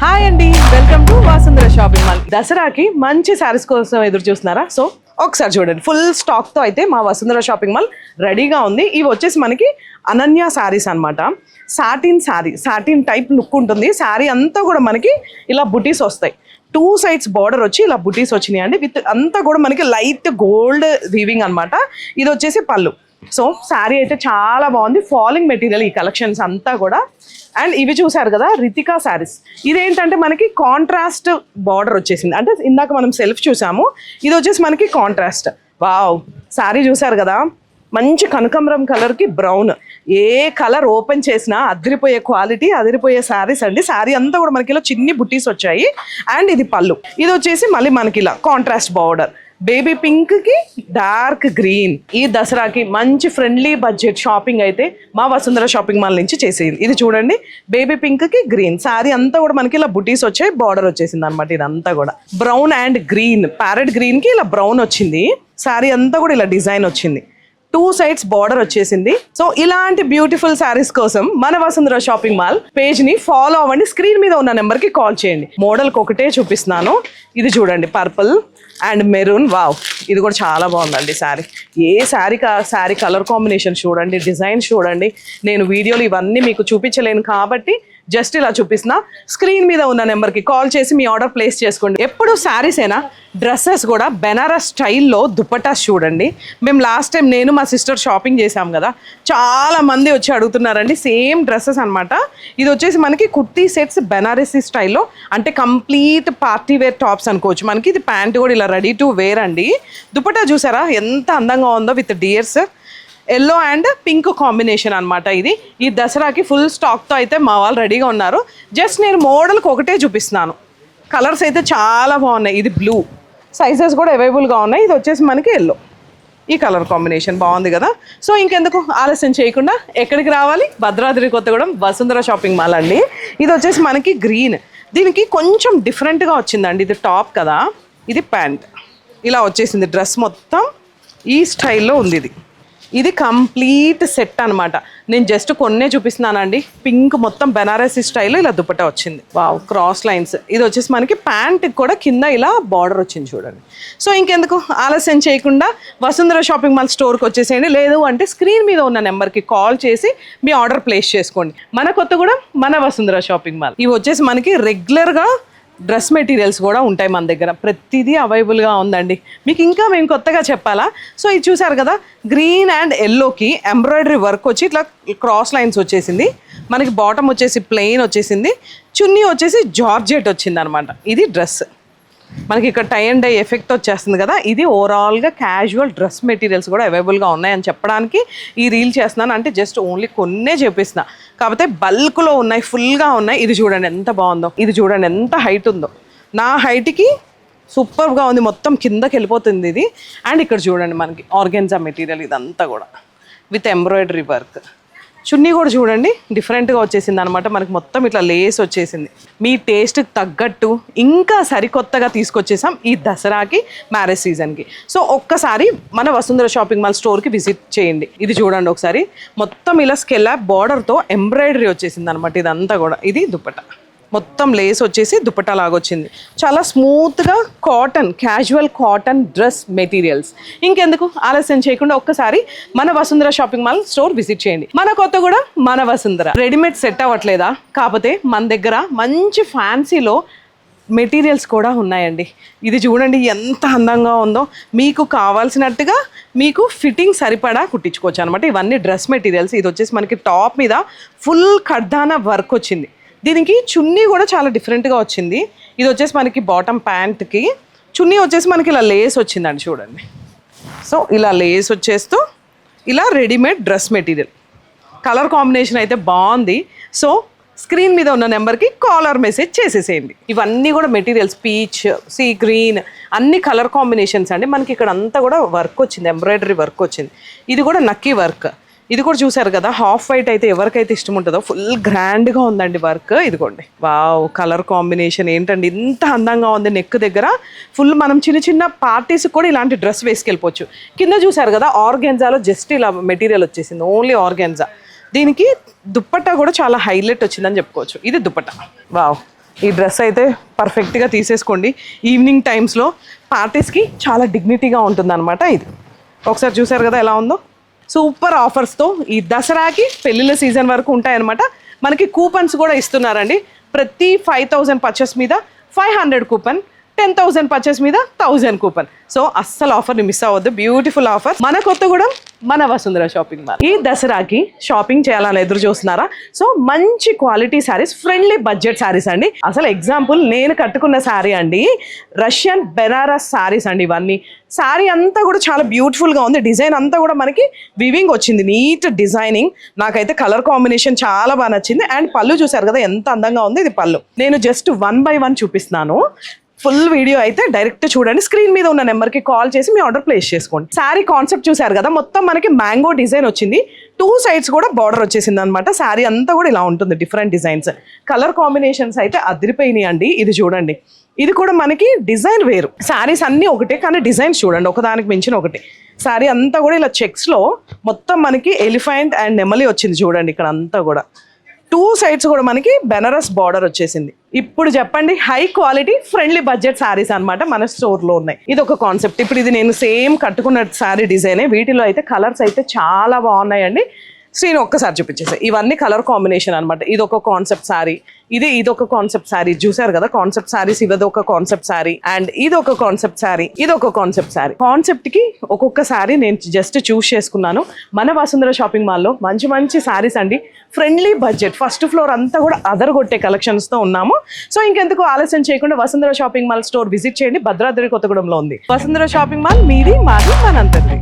Hi అండి, welcome to వాసుంధర shopping mall. దసరాకి మంచి శారీస్ కోసం ఎదురు చూస్తున్నారా? సో ఒకసారి చూడండి, ఫుల్ స్టాక్ తో అయితే మా వసుంధర షాపింగ్ మాల్ రెడీగా ఉంది. ఇవి వచ్చేసి మనకి అనన్య శారీస్ అనమాట. Satin sari, satin type look ఉంటుంది. శారీ అంతా కూడా మనకి ఇలా బుటీస్ వస్తాయి. 2 sides బార్డర్ వచ్చి ఇలా బుటీస్ వచ్చినాయి అండి. విత్ అంతా కూడా మనకి లైట్ గోల్డ్ వీవింగ్ అనమాట. ఇది వచ్చేసి పళ్ళు. సో శారీ అయితే చాలా బాగుంది. ఫాలింగ్ మెటీరియల్ ఈ కలెక్షన్స్ అంతా కూడా. అండ్ ఇవి చూసారు కదా, రితికా శారీస్. ఇదేంటంటే మనకి కాంట్రాస్ట్ బార్డర్ వచ్చేసింది. అంటే ఇందాక మనం సెల్ఫ్ చూసాము, ఇది వచ్చేసి మనకి కాంట్రాస్ట్. వావ్, శారీ చూసారు కదా, మంచి కనకాంబరం కలర్కి బ్రౌన్. ఏ కలర్ ఓపెన్ చేసినా అదిరిపోయే క్వాలిటీ, అదిరిపోయే శారీస్ అండి. శారీ అంతా కూడా మనకి ఇలా చిన్ని బుట్టీస్ వచ్చాయి. అండ్ ఇది పళ్ళు. ఇది వచ్చేసి మళ్ళీ మనకి ఇలా కాంట్రాస్ట్ బార్డర్, బేబీ పింక్ కి డార్క్ గ్రీన్. ఈ దసరాకి మంచి ఫ్రెండ్లీ బడ్జెట్ షాపింగ్ అయితే మా వసుంధర షాపింగ్ మాల్ నుంచి చేసేది. ఇది చూడండి, బేబీ పింక్ కి గ్రీన్ శారీ అంతా కూడా మనకి ఇలా బుటీస్ వచ్చాయి, బార్డర్ వచ్చేసింది అనమాట. ఇదంతా కూడా brown and green, parrot green కి ఇలా బ్రౌన్ వచ్చింది. శారీ అంతా కూడా ఇలా డిజైన్ వచ్చింది. 2 sides బార్డర్ వచ్చేసింది. సో ఇలాంటి బ్యూటిఫుల్ శారీస్ కోసం మన వసుంధర షాపింగ్ మాల్ పేజ్ ని ఫాలో అవ్వండి. స్క్రీన్ మీద ఉన్న నెంబర్ కి కాల్ చేయండి. మోడల్ ఒకటే చూపిస్తున్నాను. ఇది చూడండి, పర్పుల్ అండ్ మెరూన్. వావ్, ఇది కూడా చాలా బాగుందండి శారీ. ఏ శారీ కలర్ కాంబినేషన్ చూడండి, డిజైన్ చూడండి. నేను వీడియోలు ఇవన్నీ మీకు చూపించలేను కాబట్టి జస్ట్ ఇలా చూపిస్తున్నా. స్క్రీన్ మీద ఉన్న నెంబర్కి కాల్ చేసి మీ ఆర్డర్ ప్లేస్ చేసుకోండి. ఎప్పుడు శారీస్ అయినా డ్రెస్సెస్ కూడా బెనారస్ స్టైల్లో దుపట్టాస్ చూడండి. మేము లాస్ట్ టైం నేను మా సిస్టర్ షాపింగ్ చేసాం కదా, చాలా మంది వచ్చి అడుగుతున్నారండి. సేమ్ డ్రెస్సెస్ అనమాట. ఇది వచ్చేసి మనకి కుర్తీ సెట్స్ బెనారసీ స్టైల్లో, అంటే కంప్లీట్ పార్టీ వేర్ టాప్స్ అనుకోవచ్చు. మనకి ఇది ప్యాంట్ కూడా ఇలా రెడీ టు వేర్ అండి. దుపట్టా చూసారా ఎంత అందంగా ఉందో, విత్ డియర్స్ ఎల్లో అండ్ పింక్ కాంబినేషన్ అనమాట. ఇది ఈ దసరాకి ఫుల్ స్టాక్తో అయితే మా వాళ్ళు రెడీగా ఉన్నారు. జస్ట్ నేను మోడల్కి ఒకటే చూపిస్తున్నాను. కలర్స్ అయితే చాలా బాగున్నాయి. ఇది బ్లూ, సైజెస్ కూడా అవైలబుల్గా ఉన్నాయి. ఇది వచ్చేసి మనకి ఎల్లో. ఈ కలర్ కాంబినేషన్ బాగుంది కదా. సో ఇంకెందుకు ఆలస్యం చేయకుండా ఎక్కడికి రావాలి? భద్రాద్రి కొత్తగూడెం వసుంధర షాపింగ్ మాల్ అండి. ఇది వచ్చేసి మనకి గ్రీన్, దీనికి కొంచెం డిఫరెంట్గా వచ్చిందండి. ఇది టాప్ కదా, ఇది ప్యాంట్. ఇలా వచ్చేసింది. డ్రెస్ మొత్తం ఈ స్టైల్లో ఉంది. ఇది కంప్లీట్ సెట్ అనమాట. నేను జస్ట్ కొన్నే చూపిస్తున్నానండి. పింక్ మొత్తం బెనారసీ స్టైల్లో ఇలా దుపట్టా వచ్చింది. Wow, cross lines. ఇది వచ్చేసి మనకి ప్యాంట్కి కూడా కింద ఇలా బార్డర్ వచ్చింది చూడండి. సో ఇంకెందుకు ఆలస్యం చేయకుండా వసుంధర షాపింగ్ మాల్ స్టోర్కి వచ్చేసేయండి. లేదు అంటే స్క్రీన్ మీద ఉన్న నెంబర్కి కాల్ చేసి మీ ఆర్డర్ ప్లేస్ చేసుకోండి. మన కొత్తగూడెం మన వసుంధర షాపింగ్ మాల్. ఇవి వచ్చేసి మనకి రెగ్యులర్గా డ్రెస్ మెటీరియల్స్ కూడా ఉంటాయి మన దగ్గర. ప్రతిదీ అవైలబుల్గా ఉందండి. మీకు ఇంకా మేము కొత్తగా చెప్పాలా? సో ఇది చూసారు కదా, గ్రీన్ అండ్ ఎల్లోకి ఎంబ్రాయిడరీ వర్క్ వచ్చి ఇట్లా క్రాస్ లైన్స్ వచ్చేసింది. మనకి బాటమ్ వచ్చేసి ప్లెయిన్ వచ్చేసింది. చున్నీ వచ్చేసి జార్జెట్ వచ్చింది అనమాట. ఇది డ్రెస్ మనకి ఇక్కడ టై అండ్ డై ఎఫెక్ట్ వచ్చేస్తుంది కదా. ఇది ఓవరాల్గా క్యాజువల్ డ్రెస్ మెటీరియల్స్ కూడా అవైలబుల్గా ఉన్నాయని చెప్పడానికి ఈ రీల్ చేస్తున్నాను. అంటే జస్ట్ ఓన్లీ కొన్నే చూపిస్తున్నా, కాకపోతే బల్క్లో ఉన్నాయి, ఫుల్గా ఉన్నాయి. ఇది చూడండి ఎంత బాగుందో, ఇది చూడండి ఎంత హైట్ ఉందో. నా హైట్కి సూపర్గా ఉంది, మొత్తం కిందకి వెళ్ళిపోతుంది ఇది. అండ్ ఇక్కడ చూడండి మనకి ఆర్గాన్జా మెటీరియల్ ఇదంతా కూడా విత్ ఎంబ్రాయిడరీ వర్క్. చున్నీ కూడా చూడండి డిఫరెంట్గా వచ్చేసింది అనమాట. మనకి మొత్తం ఇట్లా లేస్ వచ్చేసింది. మీ టేస్ట్కి తగ్గట్టు ఇంకా సరికొత్తగా తీసుకొచ్చేసాం ఈ దసరాకి, మ్యారేజ్ సీజన్కి. సో ఒక్కసారి మన వసుంధర షాపింగ్ మాల్ స్టోర్కి విజిట్ చేయండి. ఇది చూడండి ఒకసారి, మొత్తం ఇలా స్కెలాప్ బార్డర్తో ఎంబ్రాయిడరీ వచ్చేసింది అనమాట. ఇదంతా కూడా ఇది దుపట్టా, మొత్తం లేస్ వచ్చేసి దుపట్టా లాగా వచ్చింది. చాలా స్మూత్గా cotton, casual cotton dress materials. ఇంకెందుకు ఆలస్యం చేయకుండా ఒక్కసారి మన Vasundhara shopping mall store visit చేయండి. మన కొత్తగూడెం మన వసుంధర. Readymade set అవ్వట్లేదా? కాకపోతే మన దగ్గర మంచి ఫ్యాన్సీలో మెటీరియల్స్ కూడా ఉన్నాయండి. ఇది చూడండి ఎంత అందంగా ఉందో. మీకు కావాల్సినట్టుగా మీకు ఫిట్టింగ్ సరిపడా కుట్టించుకోవచ్చు అనమాట. ఇవన్నీ డ్రెస్ మెటీరియల్స్. ఇది వచ్చేసి మనకి టాప్ మీద ఫుల్ కడ్దానా వర్క్ వచ్చింది. దీనికి చున్నీ కూడా చాలా డిఫరెంట్గా వచ్చింది. ఇది వచ్చేసి మనకి బాటమ్ ప్యాంట్కి చున్నీ వచ్చేసి మనకి ఇలా లేస్ వచ్చిందండి చూడండి. సో ఇలా లేస్ వచ్చేస్తూ ఇలా readymade dress material. Colour combination అయితే బాగుంది. సో స్క్రీన్ మీద ఉన్న నెంబర్కి కాలర్ మెసేజ్ చేసేసేయండి. ఇవన్నీ కూడా మెటీరియల్స్ పీచ్, సీ గ్రీన్, అన్ని కలర్ కాంబినేషన్స్ అండి. మనకి ఇక్కడ అంతా కూడా వర్క్ వచ్చింది, ఎంబ్రాయిడరీ వర్క్ వచ్చింది. ఇది కూడా నక్కీ వర్క్. ఇది కూడా చూసారు కదా, హాఫ్ వైట్ అయితే ఎవరికైతే ఇష్టం ఉంటుందో ఫుల్ గ్రాండ్గా ఉందండి వర్క్. ఇదిగోండి, వావ్, కలర్ కాంబినేషన్ ఏంటండి ఇంత అందంగా ఉంది. నెక్ దగ్గర ఫుల్ మనం చిన్న చిన్న పార్టీస్కి కూడా ఇలాంటి డ్రెస్ వేసుకెళ్ళిపోవచ్చు. కింద చూసారు కదా, ఆర్గాన్జాలో జస్ట్ ఇలా మెటీరియల్ వచ్చేసింది, ఓన్లీ ఆర్గాన్జా. దీనికి దుప్పట్టా కూడా చాలా హైలైట్ వచ్చిందని చెప్పుకోవచ్చు. ఇది దుప్పట్టా. వావ్, ఈ డ్రెస్ అయితే పర్ఫెక్ట్గా తీసేసుకోండి. ఈవినింగ్ టైమ్స్లో పార్టీస్కి చాలా డిగ్నిటీగా ఉంటుంది అనమాట. ఇది ఒకసారి చూసారు కదా ఎలా ఉందో. సూపర్ ఆఫర్స్తో ఈ దసరాకి పెళ్ళిళ్ళ సీజన్ వరకు ఉంటాయన్నమాట. మనకి కూపన్స్ కూడా ఇస్తున్నారండి. ప్రతి 5000 పర్చేస్ మీద 500 కూపన్, 10,000 పర్చేస్ మీద 1000 కూపన్. సో అస్సలు ఆఫర్ని మిస్ అవ్వద్దు. బ్యూటిఫుల్ ఆఫర్ మన కొత్తగూడెం మన వసుంధర షాపింగ్ మాల్. ఈ దసరాకి షాపింగ్ చేయాలని ఎదురు చూస్తున్నారా? సో మంచి quality saris, friendly budget saris అండి. అసలు ఎగ్జాంపుల్ నేను కట్టుకున్న శారీ అండి, రష్యన్ బెనారస్ శారీస్ అండి. ఇవన్నీ శారీ అంతా కూడా చాలా బ్యూటిఫుల్గా ఉంది. డిజైన్ అంతా కూడా మనకి వివింగ్ వచ్చింది, నీట్ డిజైనింగ్. నాకైతే కలర్ కాంబినేషన్ చాలా బాగా నచ్చింది. అండ్ పళ్ళు చూసారు కదా ఎంత అందంగా ఉంది. ఇది పళ్ళు. నేను జస్ట్ 1 by 1 చూపిస్తున్నాను. ఫుల్ వీడియో అయితే డైరెక్ట్ చూడండి. స్క్రీన్ మీద ఉన్న నెంబర్కి కాల్ చేసి మీ ఆర్డర్ ప్లేస్ చేసుకోండి. శారీ కాన్సెప్ట్ చూసారు కదా, మొత్తం మనకి మ్యాంగో డిజైన్ వచ్చింది. 2 sides కూడా బార్డర్ వచ్చేసింది అనమాట. శారీ అంతా కూడా ఇలా ఉంటుంది, డిఫరెంట్ డిజైన్స్. కలర్ కాంబినేషన్స్ అయితే అదిరిపోయినాయి అండి. ఇది చూడండి, ఇది కూడా మనకి డిజైన్ వేరు. శారీస్ అన్నీ ఒకటే కానీ డిజైన్స్ చూడండి ఒకదానికి మించిన ఒకటి. శారీ అంతా కూడా ఇలా చెక్స్లో మొత్తం మనకి ఎలిఫెంట్ అండ్ నెమలి వచ్చింది చూడండి. ఇక్కడ అంతా కూడా 2 sides కూడా మనకి బెనారస్ బార్డర్ వచ్చేసింది. ఇప్పుడు చెప్పండి, high quality friendly budget saris అనమాట మన స్టోర్లో ఉన్నాయి. ఇది ఒక కాన్సెప్ట్. ఇప్పుడు ఇది నేను సేమ్ కట్టుకున్న శారీ డిజైనే. వీటిలో అయితే కలర్స్ అయితే చాలా బాగున్నాయండి. స్క్రీన్ ఒక్కసారి చూపించేసాయి. ఇవన్నీ కలర్ కాంబినేషన్ అనమాట. ఇది ఒక కాన్సెప్ట్ శారీ, ఇదొక కాన్సెప్ట్ శారీ. చూసారు కదా కాన్సెప్ట్ శారీస్. ఇదొక కాన్సెప్ట్ శారీ అండ్ ఇదొక కాన్సెప్ట్ శారీ, ఇదొక కాన్సెప్ట్ శారీ. కాన్సెప్ట్ కి ఒక్కొక్క శారీ నేను జస్ట్ చూస్ చేసుకున్నాను. మన వసుంధర షాపింగ్ మాల్లో మంచి మంచి శారీస్ అండి, ఫ్రెండ్లీ బడ్జెట్. ఫస్ట్ ఫ్లోర్ అంతా కూడా అదరగొట్టే కలెక్షన్స్ తో ఉన్నాము. సో ఇంకెందుకు ఆలస్యం చేయకుండా Vasundhara shopping mall store visit చేయండి. భద్రాద్రి కొత్తగూడెంలో ఉంది వసుంధర షాపింగ్ మాల్. మీది మాది మనందరిది.